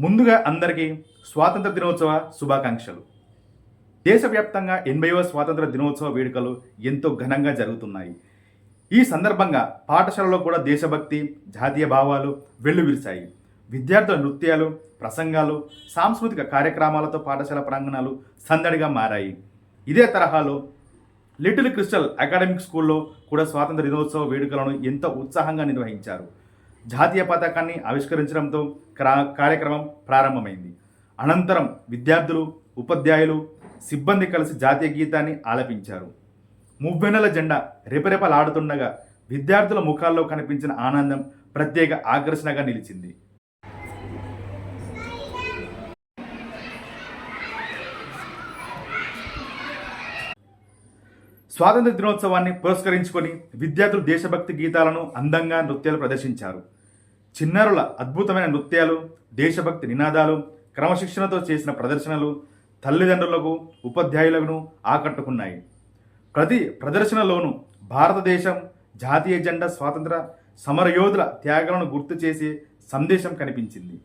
ముందుగా అందరికీ స్వాతంత్ర దినోత్సవ శుభాకాంక్షలు. దేశవ్యాప్తంగా 80వ స్వాతంత్ర దినోత్సవ వేడుకలు ఎంతో ఘనంగా జరుగుతున్నాయి. ఈ సందర్భంగా పాఠశాలలో కూడా దేశభక్తి, జాతీయ భావాలు వెల్లువిరిశాయి. విద్యార్థుల నృత్యాలు, ప్రసంగాలు, సాంస్కృతిక కార్యక్రమాలతో పాఠశాల ప్రాంగణాలు సందడిగా మారాయి. ఇదే తరహాలో లిటిల్ క్రిస్టల్ అకాడమిక్ స్కూల్లో కూడా స్వాతంత్ర దినోత్సవ వేడుకలను ఎంతో ఉత్సాహంగా నిర్వహించారు. జాతీయ పతాకాన్ని ఆవిష్కరించడంతో కార్యక్రమం ప్రారంభమైంది. అనంతరం విద్యార్థులు, ఉపాధ్యాయులు, సిబ్బంది కలిసి జాతీయ గీతాన్ని ఆలపించారు. మువ్వెన్నెల జెండా రెపరెపలాడుతుండగా విద్యార్థుల ముఖాల్లో కనిపించిన ఆనందం ప్రత్యేక ఆకర్షణగా నిలిచింది. స్వాతంత్ర దినోత్సవాన్ని పురస్కరించుకొని విద్యార్థులు దేశభక్తి గీతాలను అందంగా నృత్యాలు ప్రదర్శించారు. చిన్నారుల అద్భుతమైన నృత్యాలు, దేశభక్తి నినాదాలు, క్రమశిక్షణతో చేసిన ప్రదర్శనలు తల్లిదండ్రులకు, ఉపాధ్యాయులను ఆకట్టుకున్నాయి. ప్రతి ప్రదర్శనలోనూ భారతదేశం, జాతీయ జెండా, స్వాతంత్ర సమరయోధుల త్యాగాలను గుర్తు చేసే సందేశం కనిపించింది.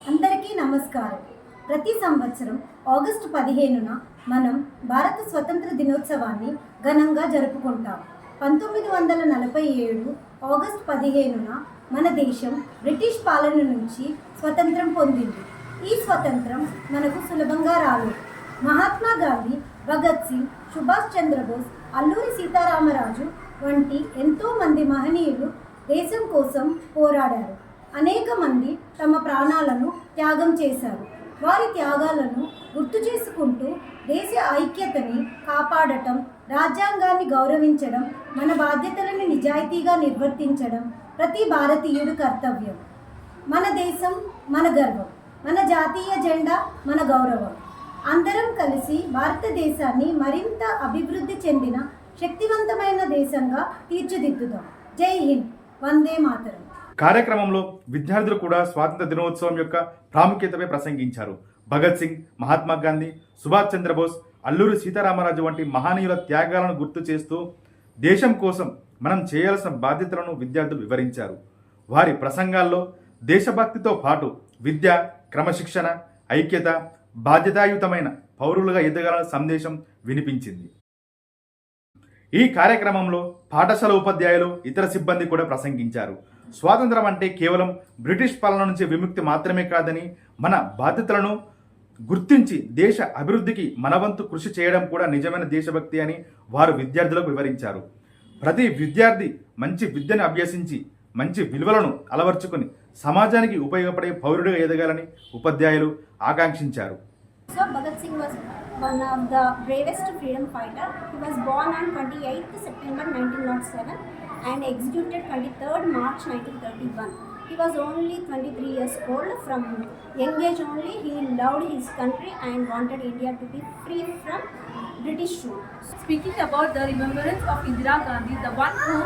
అందరికీ నమస్కారం. ప్రతి సంవత్సరం ఆగస్టు 15న మనం భారత స్వతంత్ర దినోత్సవాన్ని ఘనంగా జరుపుకుంటాం. 1947 ఆగస్టు 15న మన దేశం బ్రిటిష్ పాలన నుంచి స్వతంత్రం పొందింది. ఈ స్వతంత్రం మనకు సులభంగా రాలేదు. మహాత్మా గాంధీ, భగత్ సింగ్, సుభాష్ చంద్రబోస్, అల్లూరి సీతారామరాజు వంటి ఎంతోమంది మహనీయులు దేశం కోసం పోరాడారు. అనేక మంది తమ ప్రాణాలను త్యాగం చేశారు. వారి త్యాగాలను గుర్తు చేసుకుంటూ దేశ ఐక్యతని కాపాడటం, రాజ్యాంగాన్ని గౌరవించడం, మన బాధ్యతలను నిజాయితీగా నిర్వర్తించడం ప్రతి భారతీయుడి కర్తవ్యం. మన దేశం మన గర్వం, మన జాతీయ జెండా మన గౌరవం. అందరం కలిసి భారతదేశాన్ని మరింత అభివృద్ధి చెందిన శక్తివంతమైన దేశంగా తీర్చిదిద్దుదాం. జై హింద్, వందే మాతరం. కార్యక్రమంలో విద్యార్థులు కూడా స్వాతంత్ర దినోత్సవం యొక్క ప్రాముఖ్యతపై ప్రసంగించారు. భగత్ సింగ్, మహాత్మా గాంధీ, సుభాష్ చంద్రబోస్, అల్లూరి సీతారామరాజు వంటి మహనీయుల త్యాగాలను గుర్తు చేస్తూ దేశం కోసం మనం చేయాల్సిన బాధ్యతలను విద్యార్థులు వివరించారు. వారి ప్రసంగాల్లో దేశభక్తితో పాటు విద్య, క్రమశిక్షణ, ఐక్యత, బాధ్యతాయుతమైన పౌరులుగా ఎదగాలన్న సందేశం వినిపించింది. ఈ కార్యక్రమంలో పాఠశాల ఉపాధ్యాయులు, ఇతర సిబ్బంది కూడా ప్రసంగించారు. స్వాతంత్రం అంటే కేవలం బ్రిటిష్ పాలన నుంచి విముక్తి మాత్రమే కాదని, మన బాధ్యతలను గుర్తించి దేశ అభివృద్ధికి మనవంతు కృషి చేయడం కూడా నిజమైన దేశభక్తి అని వారు విద్యార్థులకు వివరించారు. ప్రతి విద్యార్థి మంచి విద్యను అభ్యసించి మంచి విలువలను అలవర్చుకుని సమాజానికి ఉపయోగపడే పౌరుడిగా ఎదగాలని ఉపాధ్యాయులు ఆకాంక్షించారు. So Bhagat Singh was one of the bravest freedom fighter. He was born on 28th September 1907 and executed 23rd March 1931. He was only 23 years old. From young age only, he loved his country and wanted India to be free from British rule. Speaking about the remembrance of Indira Gandhi, the one who,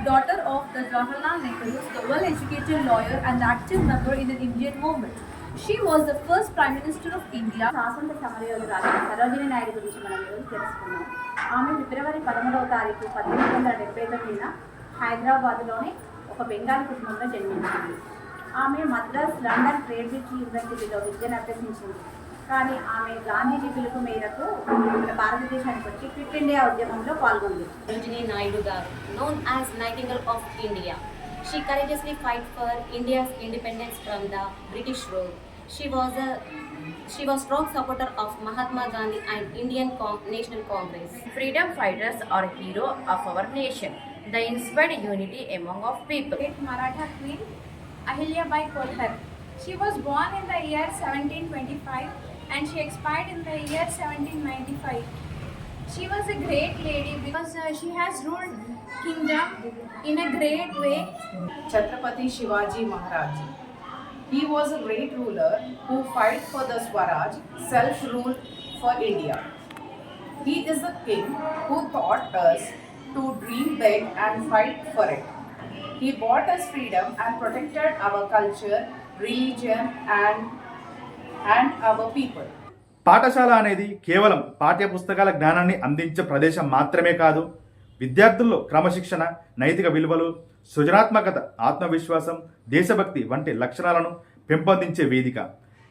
daughter of the Jawaharlal Nehru, the well-educated lawyer and active member in the Indian movement. She was the first Prime Minister of India. స్వాతంత్ర సమరయోధురాలు సరోజిని నాయుడు గురించి మనం ఈరోజు తెలుసుకున్నాం. ఆమె ఫిబ్రవరి 13వ తారీఖు 1879 హైదరాబాద్లోని ఒక బెంగాలీ కుటుంబంలో జన్మించింది. ఆమె మద్రాస్, లండన్, క్రేడ్విచ్ యూనివర్సిటీలో విద్యను అభ్యసించింది. కానీ ఆమె గాంధీజీ పిలుపు మేరకు భారతదేశానికి వచ్చి క్విట్ ఇండియా ఉద్యమంలో పాల్గొంది. Sarojini Naidu garu, known as Nightingale of India. She courageously fight for India's independence from the British rule. She was strong supporter of Mahatma Gandhi and Indian National Congress. Freedom fighters are a hero of our nation. They inspired unity among our people. Great Maratha queen Ahilya Bai Holkar. She was born in the year 1725 and she expired in the year 1795. She was a great lady because she has ruled kingdom in a great way. Chhatrapati Shivaji Maharaj. He was a great ruler who fight for the Swaraj, self-rule for India. He is the king who taught us to dream big and fight for it. He bought us freedom and protected our culture, religion and our people. పాఠశాల అనేది కేవలం పాఠ్య పుస్తకాల జ్ఞానాన్ని అందించే ప్రదేశం మాత్రమే కాదు, విద్యార్థుల్లో క్రమశిక్షణ, నైతిక విలువలు, సృజనాత్మకత, ఆత్మవిశ్వాసం, దేశభక్తి వంటి లక్షణాలను పెంపొందించే వేదిక.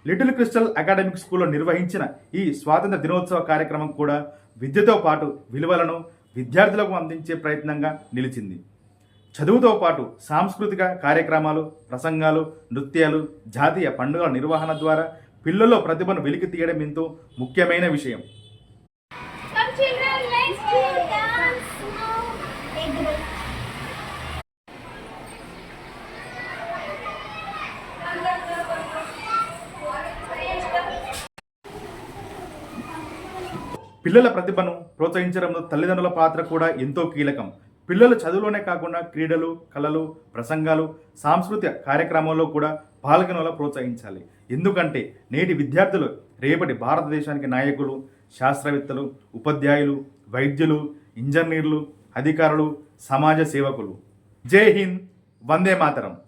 లిటిల్ క్రిస్టల్ అకాడమిక్ స్కూల్లో నిర్వహించిన ఈ స్వాతంత్ర దినోత్సవ కార్యక్రమం కూడా విద్యతో పాటు విలువలను విద్యార్థులకు అందించే ప్రయత్నంగా నిలిచింది. చదువుతో పాటు సాంస్కృతిక కార్యక్రమాలు, ప్రసంగాలు, నృత్యాలు, జాతీయ పండుగల నిర్వహణ ద్వారా పిల్లల్లో ప్రతిభను వెలికి తీయడం ఎంతో ముఖ్యమైన విషయం. Come children, let's do dance now. పిల్లల ప్రతిభను ప్రోత్సహించడంలో తల్లిదండ్రుల పాత్ర కూడా ఎంతో కీలకం. పిల్లలు చదువులోనే కాకుండా క్రీడలు, కళలు, ప్రసంగాలు, సాంస్కృతిక కార్యక్రమాల్లో కూడా పాల్గొనేలా ప్రోత్సహించాలి. ఎందుకంటే నేటి విద్యార్థులు రేపటి భారతదేశానికి నాయకులు, శాస్త్రవేత్తలు, ఉపాధ్యాయులు, వైద్యులు, ఇంజనీర్లు, అధికారులు, సమాజ సేవకులు. జై హింద్, వందే మాతరం.